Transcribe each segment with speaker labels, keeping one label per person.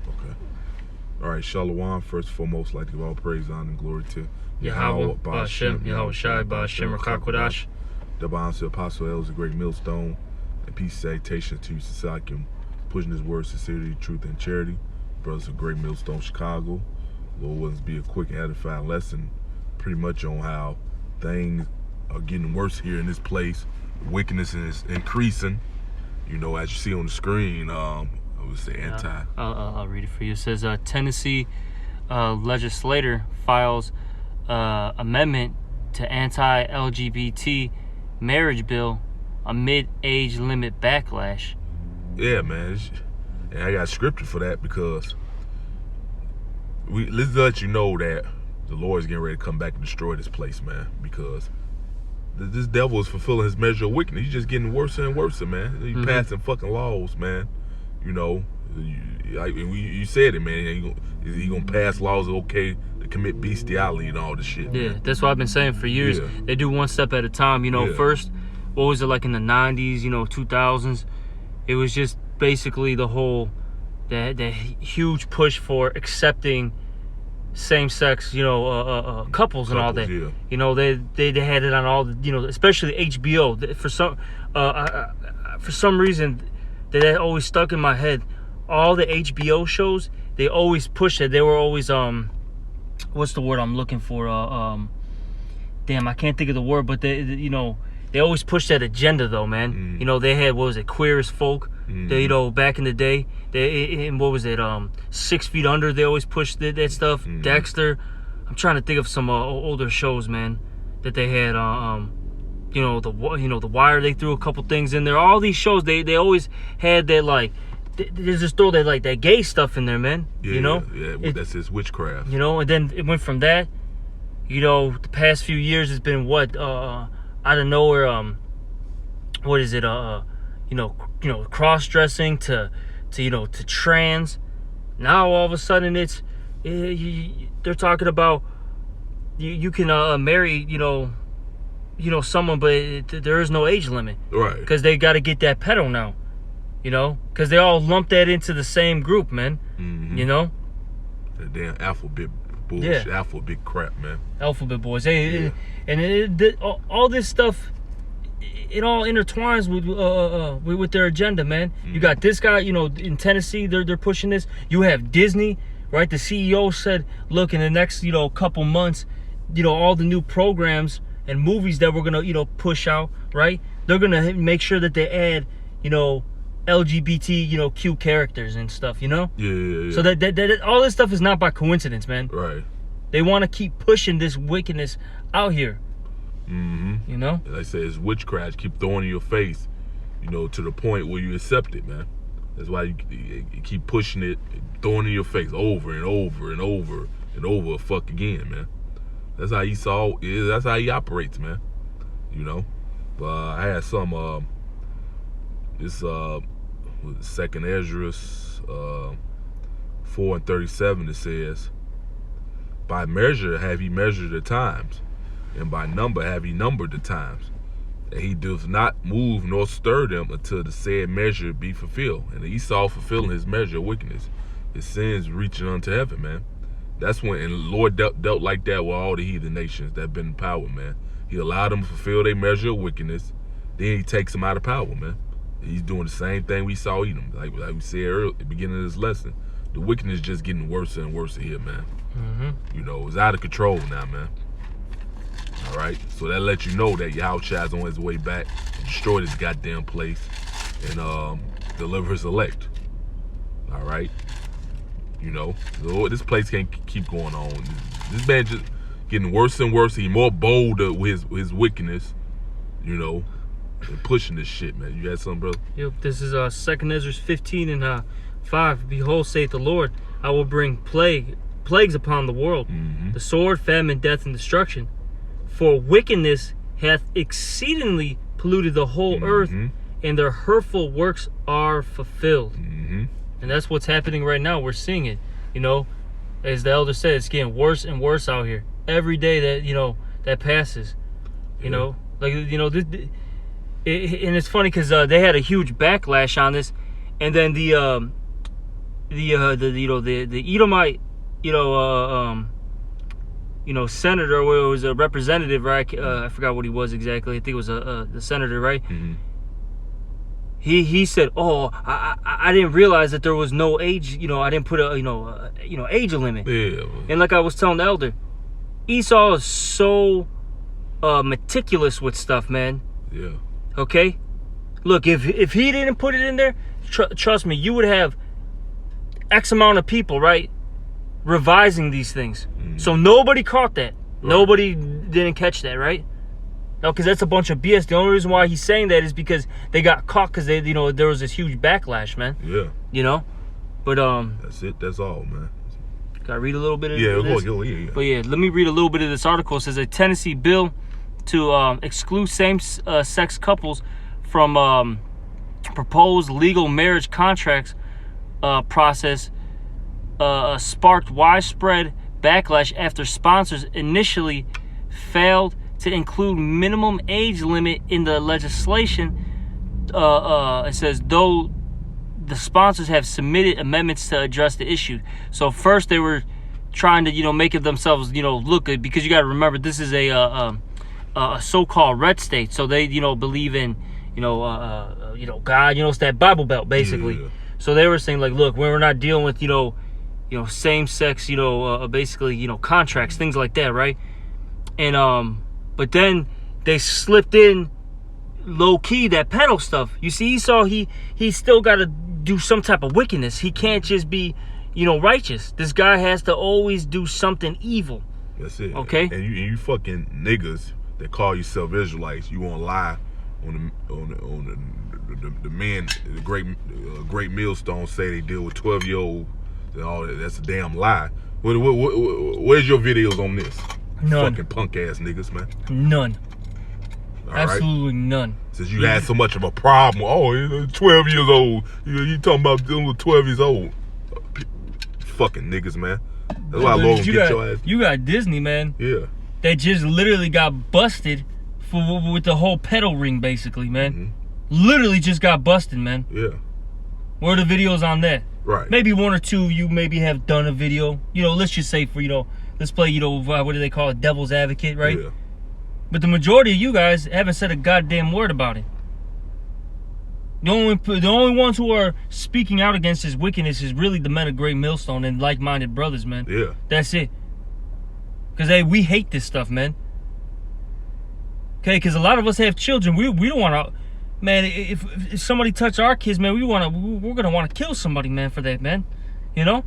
Speaker 1: Okay. All right, Shalom. First and foremost, like to give all praise, honor, and glory to
Speaker 2: Yahweh, Ba'ashem, Yahweh Shai, Ba'ashem, Rakakwadash.
Speaker 1: Double honor to Apostle L is a great millstone, and peace and salutation to you, Sasakim, pushing his word, sincerity, truth, and charity. Brothers of Great Millstone, Chicago. Lord willing to be a quick and edifying lesson, pretty much on how things are getting worse here in this place. Wickedness is increasing. You know, as you see on the screen, I would say anti.
Speaker 2: I'll read it for you. It says, Tennessee legislator files amendment to anti-LGBT marriage bill amid age limit backlash.
Speaker 1: Yeah, man. And I got scripted for that because let's let you know that the Lord is getting ready to come back and destroy this place, man. Because this devil is fulfilling his measure of wickedness. He's just getting worse and worse, man. He's passing fucking laws, man. You know, you said it, man. He gonna pass laws okay to commit bestiality and all this shit.
Speaker 2: Yeah,
Speaker 1: man.
Speaker 2: that's what I've been saying for years. Yeah. They do one step at a time. You know, first, what was it like in the 90s, 2000s? It was just basically the whole, that huge push for accepting same-sex, couples and all that.
Speaker 1: Yeah.
Speaker 2: You know, they had it on all the, especially HBO. For some reason, that always stuck in my head. All the HBO shows, they always pushed it. They were always what's the word I'm looking for? Damn, I can't think of the word, but they always pushed that agenda though, man. They had, what was it, Queer as Folk? They, back in the day, what was it, 6 Feet Under, they always pushed that stuff. Dexter. I'm trying to think of some older shows, man, that they had. The Wire, they threw a couple things in there. All these shows, they always had that, like, they just throw that, like, that gay stuff in there, man.
Speaker 1: Yeah, that's his witchcraft.
Speaker 2: And then it went from that, the past few years it's been out of nowhere, what is it, cross-dressing to trans. Now all of a sudden they're talking about you can marry, someone, but there is no age limit.
Speaker 1: Right.
Speaker 2: Because they got to get that pedo now, because they all lump that into the same group, man.
Speaker 1: That damn alphabet bullshit, alphabet crap, man. Alphabet
Speaker 2: boys. Hey, and all this stuff, it all intertwines with their agenda, man. You got this guy, in Tennessee, they're pushing this. You have Disney, right? The CEO said, look, in the next, couple months, all the new programs and movies that we're gonna, push out, right? They're gonna make sure that they add, LGBT, Q characters and stuff,
Speaker 1: Yeah.
Speaker 2: So that all this stuff is not by coincidence, man.
Speaker 1: Right.
Speaker 2: They want to keep pushing this wickedness out here.
Speaker 1: Like I say, it's witchcraft. Keep throwing in your face, to the point where you accept it, man. That's why you keep pushing it, throwing in your face over and over and over and over. Fuck again, man. That's how Esau is. That's how he operates, man. But I had some. This 2nd Ezra 4:37. It says, "By measure have he measured the times, and by number have he numbered the times. And he does not move nor stir them until the said measure be fulfilled." And Esau fulfilling his measure of wickedness, his sins reaching unto heaven, man. That's when, and the Lord dealt like that with all the heathen nations that have been in power, man. He allowed them to fulfill their measure of wickedness. Then he takes them out of power, man. He's doing the same thing we saw Edom. Like we said earlier at the beginning of this lesson. The wickedness is just getting worse and worse here, man. It's out of control now, man. All right, so that lets you know that Yahushua is on his way back to destroy this goddamn place and deliver his elect. All right, this place can't keep going on. This man just getting worse and worse. He's more bold with his wickedness, and pushing this shit, man. You had something, brother?
Speaker 2: Yep. This is 2nd Ezra 15 and 5. Behold, saith the Lord, I will bring plagues upon the world, the sword, famine, death, and destruction. For wickedness hath exceedingly polluted the whole earth, and their hurtful works are fulfilled. And that's what's happening right now. We're seeing it. As the elder said, it's getting worse and worse out here. Every day that, that passes. And it's funny because they had a huge backlash on this. And then the Edomite, senator, or it was a representative, right? I forgot what he was exactly. I think it was the senator, right?
Speaker 1: Mm-hmm.
Speaker 2: He said, "Oh, I didn't realize that there was no age. I didn't put a age limit."
Speaker 1: Yeah.
Speaker 2: And like I was telling the elder, Esau is so meticulous with stuff, man.
Speaker 1: Yeah.
Speaker 2: Okay, look, if he didn't put it in there, trust me, you would have X amount of people, right, revising these things.
Speaker 1: Mm.
Speaker 2: So nobody caught that.
Speaker 1: Right.
Speaker 2: Nobody didn't catch that, right? No, because that's a bunch of BS. The only reason why he's saying that is because they got caught because there was this huge backlash, man.
Speaker 1: Yeah.
Speaker 2: But
Speaker 1: That's it. That's all, man.
Speaker 2: can I read a little bit of
Speaker 1: Yeah.
Speaker 2: this?
Speaker 1: Yeah.
Speaker 2: But yeah, let me read a little bit of this article. It says a Tennessee bill to exclude same-sex couples from proposed legal marriage contracts process sparked widespread backlash after sponsors initially failed to include minimum age limit in the legislation. It says, though the sponsors have submitted amendments to address the issue. So first they were trying to, make it themselves, look good, because you got to remember this is a so-called red state. So they, believe in, God, it's that Bible Belt basically.
Speaker 1: Yeah.
Speaker 2: So they were saying like, look, we're not dealing with, same-sex, basically, contracts, things like that, right? And but then they slipped in low-key that pedo stuff. You see, Esau, he still got to do some type of wickedness. He can't just be, righteous. This guy has to always do something evil.
Speaker 1: That's it.
Speaker 2: Okay?
Speaker 1: And you fucking niggas that call yourself Israelites, you won't lie on the men. The great millstone say they deal with 12-year-olds and all that. That's a damn lie. Where's your videos on this?
Speaker 2: None.
Speaker 1: Fucking punk ass niggas, man.
Speaker 2: None.
Speaker 1: All
Speaker 2: Absolutely
Speaker 1: right?
Speaker 2: none.
Speaker 1: Since you had so much of a problem, he's 12 years old. You talking about dealing with 12 years old? Fucking niggas, man. That's why Logan get your ass.
Speaker 2: You got Disney, man.
Speaker 1: Yeah.
Speaker 2: That just literally got busted with the whole pedo ring, basically, man.
Speaker 1: Mm-hmm.
Speaker 2: Literally just got busted, man.
Speaker 1: Yeah.
Speaker 2: Where are the videos on that?
Speaker 1: Right.
Speaker 2: Maybe one or two of you maybe have done a video. Let's just say for, let's play, what do they call it? Devil's advocate, right?
Speaker 1: Yeah.
Speaker 2: But the majority of you guys haven't said a goddamn word about it. The only ones who are speaking out against his wickedness is really the men of Great Millstone and like-minded brothers, man.
Speaker 1: Yeah.
Speaker 2: That's it. Because, hey, we hate this stuff, man. Okay, because a lot of us have children. We don't want to... Man, if somebody touch our kids, man, we're going to want to kill somebody, man, for that, man. Yeah.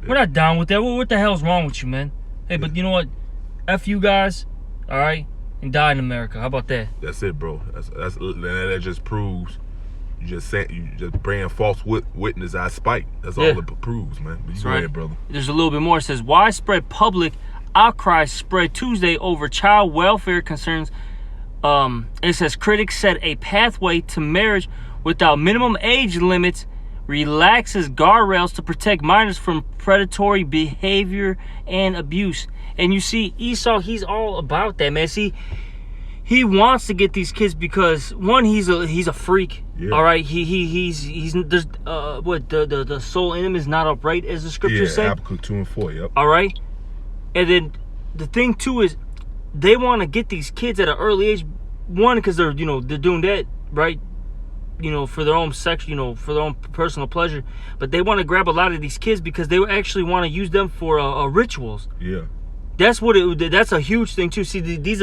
Speaker 2: We're not down with that. What the hell's wrong with you, man? Hey, but you know what? F you guys, all right? And die in America. How about that?
Speaker 1: That's it, bro. That just proves you just bringing false witness out spite. That's all it proves, man. But you go ahead, brother.
Speaker 2: There's a little bit more. It says widespread public outcry spread Tuesday over child welfare concerns. It says critics said a pathway to marriage without minimum age limits relaxes guardrails to protect minors from predatory behavior and abuse. And you see, Esau, he's all about that, man. See, he wants to get these kids because one, he's a freak. Yeah. All right, he's there's what the soul in him is not upright, as the scriptures say.
Speaker 1: Habakkuk 2:4. Yep.
Speaker 2: All right, and then the thing too is they want to get these kids at an early age. One, because they're doing that right, for their own sex, for their own personal pleasure. But they want to grab a lot of these kids because they actually want to use them for rituals.
Speaker 1: Yeah.
Speaker 2: That's that's a huge thing too. See, these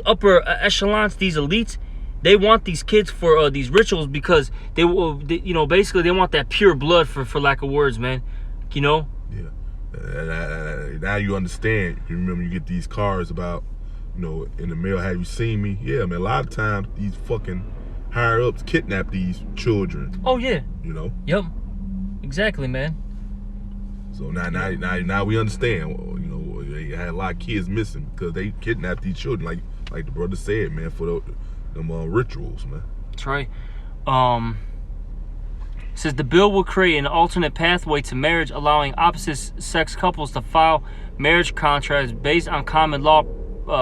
Speaker 2: upper echelons, these elites, they want these kids for these rituals because they basically they want that pure blood, for lack of words, man.
Speaker 1: Yeah. Now you understand. You remember you get these cards about, in the mail, have you seen me? Yeah, man. A lot of times these fucking higher ups kidnap these children.
Speaker 2: Oh yeah. Yep. Exactly, man.
Speaker 1: So now we understand. They had a lot of kids missing because they kidnapped these children, like the brother said, man, for them rituals, man.
Speaker 2: That's right. Says the bill will create an alternate pathway to marriage, allowing opposite-sex couples to file marriage contracts based on common law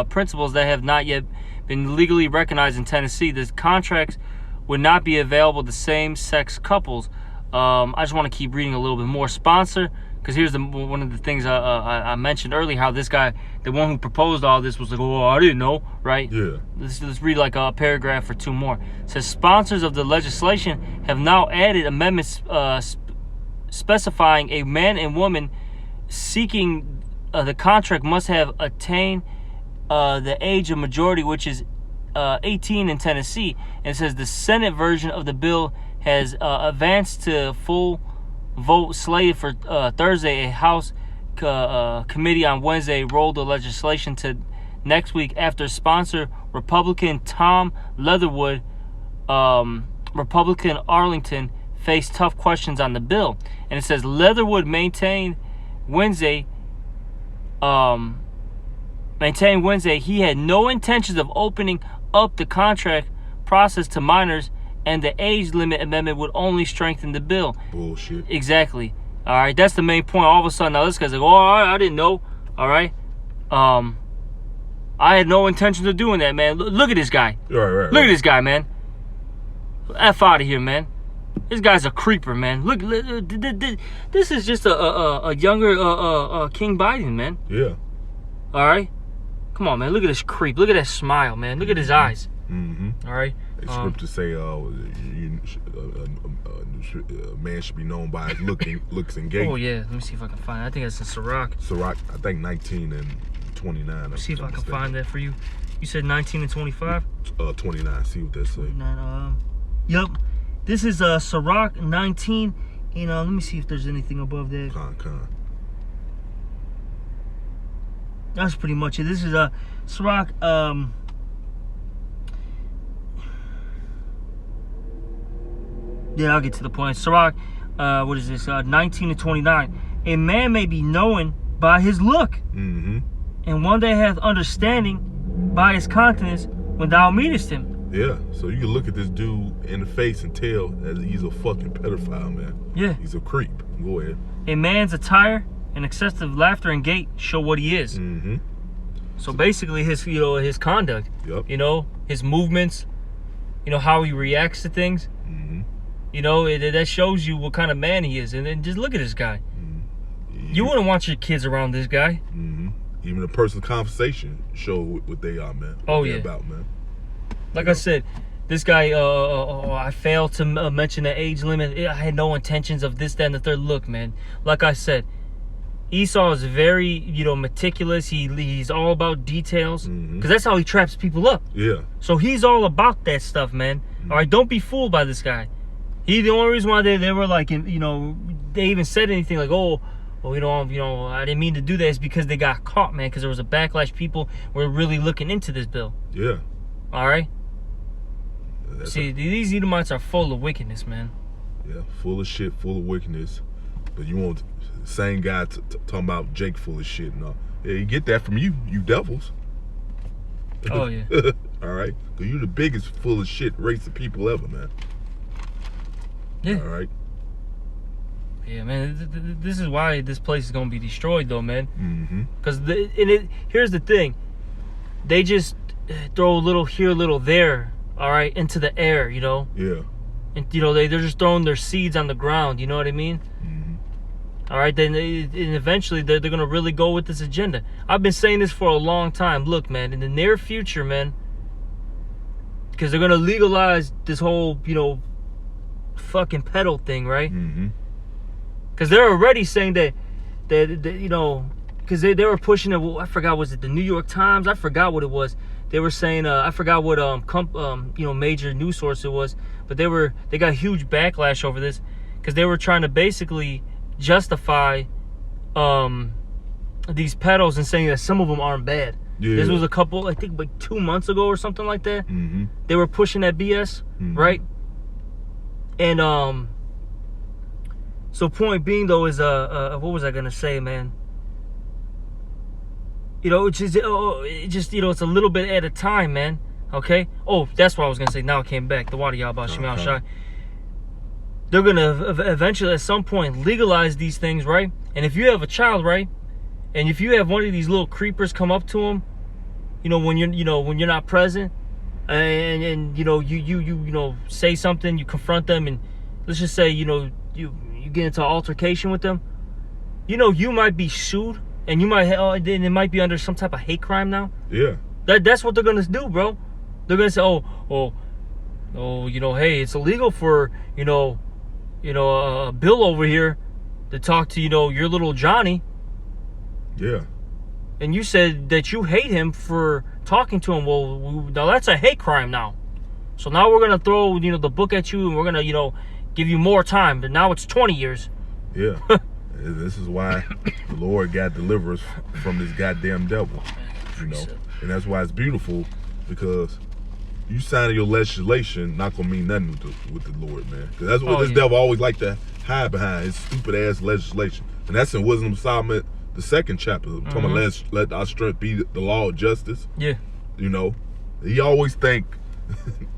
Speaker 2: principles that have not yet been legally recognized in Tennessee. The contracts would not be available to same-sex couples. I just want to keep reading a little bit more. Sponsor, because here's one of the things I mentioned earlier, how this guy, the one who proposed all this, was like, oh, I didn't know, right?
Speaker 1: Yeah.
Speaker 2: Let's read like a paragraph or two more. It says, sponsors of the legislation have now added amendments specifying a man and woman seeking the contract must have attained the age of majority, which is 18 in Tennessee. And it says the Senate version of the bill has advanced to full vote slated for Thursday. A House committee on Wednesday rolled the legislation to next week after sponsor Republican Tom Leatherwood, Republican Arlington, faced tough questions on the bill. And it says Leatherwood maintained Wednesday he had no intentions of opening up the contract process to minors, and the age limit amendment would only strengthen the bill.
Speaker 1: Bullshit.
Speaker 2: Exactly. All right, that's the main point. All of a sudden, now this guy's like, oh, I didn't know. All right. I had no intentions of doing that, man. Look at this guy.
Speaker 1: Right.
Speaker 2: Look at this guy, man. F out of here, man. This guy's a creeper, man. Look, this is just a younger King Biden, man.
Speaker 1: Yeah.
Speaker 2: All right. Come on, man. Look at this creep. Look at that smile, man. Look at his eyes.
Speaker 1: Mm-hmm.
Speaker 2: All right.
Speaker 1: Scriptures say a man should be known by his looks and gait.
Speaker 2: Oh yeah. Let me see if I can find it. I think that's in Sirach.
Speaker 1: Sirach, I think 19 and 29.
Speaker 2: Let's see if I can find that for you. You said 19 and 25?
Speaker 1: 29. See what that say.
Speaker 2: 29, yep. This is Sirach 19. And let me see if there's anything above that.
Speaker 1: Con.
Speaker 2: That's pretty much it. This is Sirach. Yeah, I'll get to the point. Sirach, what is this? 19 to 29. A man may be known by his look,
Speaker 1: mm-hmm.
Speaker 2: and one that hath understanding by his countenance when thou meetest him.
Speaker 1: Yeah, so you can look at this dude in the face and tell that he's a fucking pedophile, man.
Speaker 2: Yeah.
Speaker 1: He's a creep. Go ahead.
Speaker 2: A man's attire and excessive laughter and gait show what he is.
Speaker 1: Mm-hmm.
Speaker 2: So basically his conduct,
Speaker 1: yep.
Speaker 2: His movements, how he reacts to things,
Speaker 1: mm-hmm.
Speaker 2: That shows you what kind of man he is. And then just look at this guy.
Speaker 1: Mm-hmm.
Speaker 2: You wouldn't want your kids around this guy.
Speaker 1: Mm-hmm. Even a person's conversation show what they are, man.
Speaker 2: What
Speaker 1: they're about, man.
Speaker 2: Like I said, this guy, I failed to mention the age limit. I had no intentions of this, that, and the third. Look, man, like I said, Esau is very, meticulous. He's all about details, because that's how he traps people up.
Speaker 1: Yeah.
Speaker 2: So he's all about that stuff, man. Mm-hmm. All right, don't be fooled by this guy. The only reason why they were like, they even said anything like, I didn't mean to do that, is because they got caught, man, because there was a backlash. People were really looking into this bill.
Speaker 1: Yeah.
Speaker 2: All right. See, these Edomites are full of wickedness, man.
Speaker 1: Yeah, full of shit, full of wickedness. But you want the same guy talking about Jake full of shit and all. Yeah, you get that from you devils.
Speaker 2: Oh, yeah.
Speaker 1: All right? Because you're the biggest full of shit race of people ever, man.
Speaker 2: Yeah.
Speaker 1: All right?
Speaker 2: Yeah, man. This is why this place is going to be destroyed, though, man.
Speaker 1: Mm-hmm.
Speaker 2: Because here's the thing. They just throw a little here, a little there, all right, into the air, Yeah. And, they're just throwing their seeds on the ground, you know what I mean?
Speaker 1: Mm-hmm.
Speaker 2: All right, then and eventually they're going to really go with this agenda. I've been saying this for a long time. Look, man, in the near future, man, because they're going to legalize this whole, fucking pedal thing, right?
Speaker 1: Mm-hmm.
Speaker 2: Because they're already saying that because they were pushing it. Well, I forgot, was it the New York Times? I forgot what it was. They were saying, I forgot what major news source it was, but they got huge backlash over this because they were trying to basically justify these pedals and saying that some of them aren't bad. Yeah. This was a couple, I think, like 2 months ago or something like that.
Speaker 1: Mm-hmm.
Speaker 2: They were pushing that BS,
Speaker 1: mm-hmm.
Speaker 2: right? And so point being though is what was I gonna say, man? It's a little bit at a time, man. Okay. Oh, that's what I was gonna say. Now it came back. The water y'all about Shemal Shai. They're gonna eventually, at some point, legalize these things, right? And if you have a child, right, and if you have one of these little creepers come up to them, when you're not present, and you say something, you confront them, and let's just say you get into an altercation with them, you might be sued, and then it might be under some type of hate crime now.
Speaker 1: Yeah.
Speaker 2: That's what they're gonna do, bro. They're gonna say, hey, it's illegal for Bill over here to talk to your little Johnny.
Speaker 1: Yeah.
Speaker 2: And you said that you hate him for talking to him. Well, now that's a hate crime now. So now we're gonna throw the book at you, and we're gonna give you more time. But now it's 20 years.
Speaker 1: Yeah. This is why the Lord got deliverance from this goddamn devil. And that's why it's beautiful, because you signing your legislation not gonna mean nothing with the Lord, man. Because that's what this devil always like to hide behind, his stupid ass legislation. And that's in Wisdom of Solomon, the 2nd chapter. Talking about let our strength be the law of justice.
Speaker 2: Yeah.
Speaker 1: He always think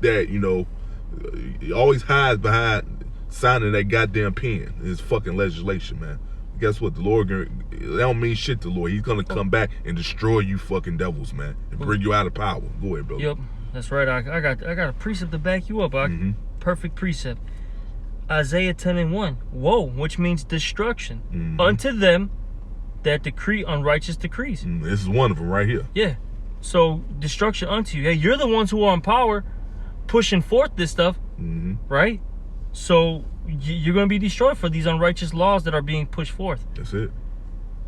Speaker 1: that he always hides behind signing that goddamn pen, his fucking legislation, man. Guess what? The Lord, that don't mean shit to the Lord. He's gonna come back and destroy you fucking devils, man, and bring you out of power. Go ahead, brother.
Speaker 2: Yep, that's right. I got a precept to back you up. Perfect precept. Isaiah 10:1. Woe, which means destruction unto them that decree unrighteous decrees.
Speaker 1: This is one of them right here.
Speaker 2: Yeah. So destruction unto you. Hey, you're the ones who are in power, pushing forth this stuff, right? So you're going to be destroyed for these unrighteous laws that are being pushed forth.
Speaker 1: That's it.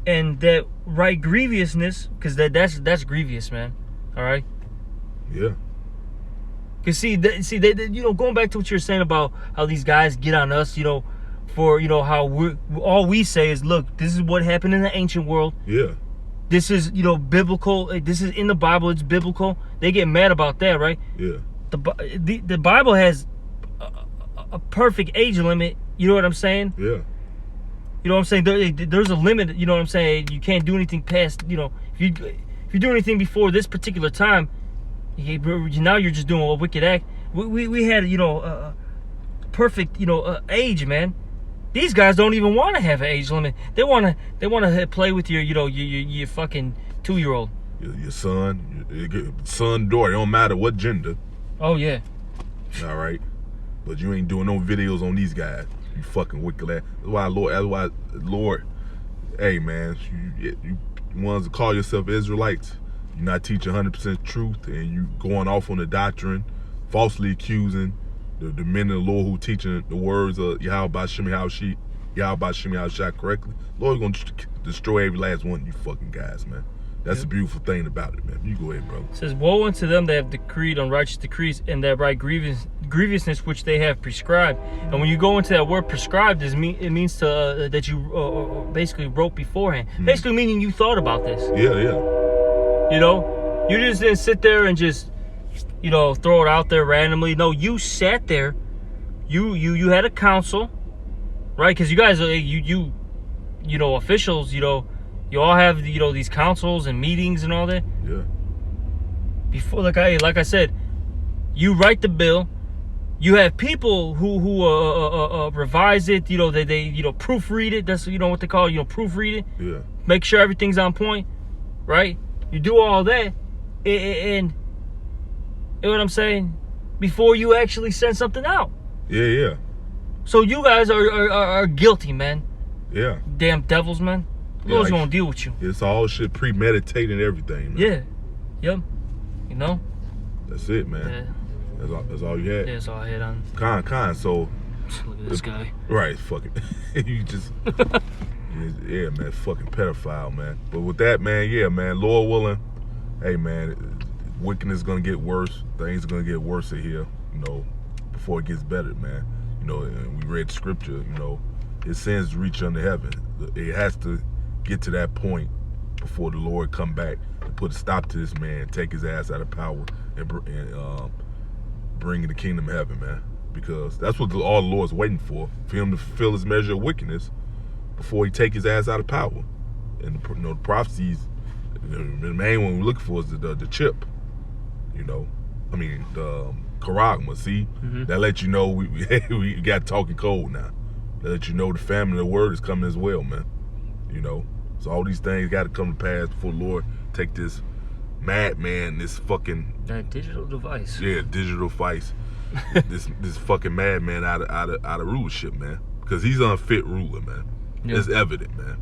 Speaker 2: And that right grievousness, because that's grievous, man. All right.
Speaker 1: Yeah.
Speaker 2: Because see, going back to what you're saying about how these guys get on us, for how all we say is, look, this is what happened in the ancient world.
Speaker 1: Yeah.
Speaker 2: This is biblical. This is in the Bible. It's biblical. They get mad about that, right?
Speaker 1: Yeah.
Speaker 2: The Bible has a perfect age limit. You know what I'm saying?
Speaker 1: Yeah.
Speaker 2: You know what I'm saying? There's a limit. You know what I'm saying? You can't do anything past. If you do anything before this particular time, now you're just doing a wicked act. We had a perfect age, man. These guys don't even want to have an age limit. They want to play with your fucking 2-year-old.
Speaker 1: Your son, daughter. It don't matter what gender.
Speaker 2: Oh yeah.
Speaker 1: All right. But you ain't doing no videos on these guys. You fucking wicked ass. That's why Lord, hey man, you ones that call yourself Israelites, you're not teaching 100% truth, and you going off on the doctrine, falsely accusing the men of the Lord who teaching the words of Yahweh Shem Yahushua correctly. Lord's gonna destroy every last one of you fucking guys, man. That's the beautiful thing about it, man. You go ahead, bro.
Speaker 2: It says, woe unto them that have decreed unrighteous decrees, and that right grievousness which they have prescribed. And when you go into that word prescribed, it means to that you basically wrote beforehand. Basically meaning you thought about this.
Speaker 1: Yeah, yeah.
Speaker 2: You just didn't sit there and just, throw it out there randomly. No, you sat there. You had a council, right? Because you guys, officials, you all have these councils and meetings and all that.
Speaker 1: Yeah.
Speaker 2: Before, like I said, you write the bill. You have people who revise it. They proofread it. That's what they call proofread it.
Speaker 1: Yeah.
Speaker 2: Make sure everything's on point, right? You do all that, and you know what I'm saying, before you actually send something out.
Speaker 1: Yeah, yeah.
Speaker 2: So you guys are guilty, man.
Speaker 1: Yeah.
Speaker 2: Damn devils, man. Lord's gonna deal with you.
Speaker 1: It's all shit premeditated and everything, man.
Speaker 2: Yeah. Yep.
Speaker 1: That's it, man.
Speaker 2: Yeah.
Speaker 1: That's all you had.
Speaker 2: Yeah, that's all I had on.
Speaker 1: Con. So
Speaker 2: look at this guy.
Speaker 1: Right, fucking. You just yeah, man, fucking pedophile, man. But with that, man, yeah, man, Lord willing, hey man, wickedness is gonna get worse. Things are gonna get worse in here, before it gets better, man. And we read scripture, his sins reach unto heaven. It has to get to that point before the Lord come back and put a stop to this man, take his ass out of power, and bring the kingdom of heaven, man. Because that's what all the Lord's waiting for him to fulfill his measure of wickedness before he take his ass out of power. And the prophecies, the main one we're looking for is the chip. The charagma. See, that lets you know we got talking code now. That lets you know the family of the word is coming as well, man. So all these things got to come to pass before the Lord take this madman, this fucking
Speaker 2: that digital device.
Speaker 1: Yeah, digital device. this fucking madman out of rulership, man. because he's unfit ruler, man.
Speaker 2: Yeah.
Speaker 1: It's evident, man.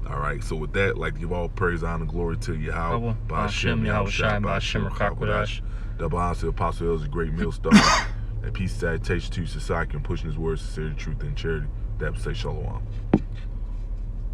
Speaker 1: All right, so with that, like, give all praise, honor, glory to Yahweh,
Speaker 2: Ba'ashem, Yahweh Shai, Ba'ashem, Rakakwadash.
Speaker 1: Double honor to Apostle is a great millstone. And peace, salutation to society, and pushing his words, sincerity, truth, and charity. That would say shalom.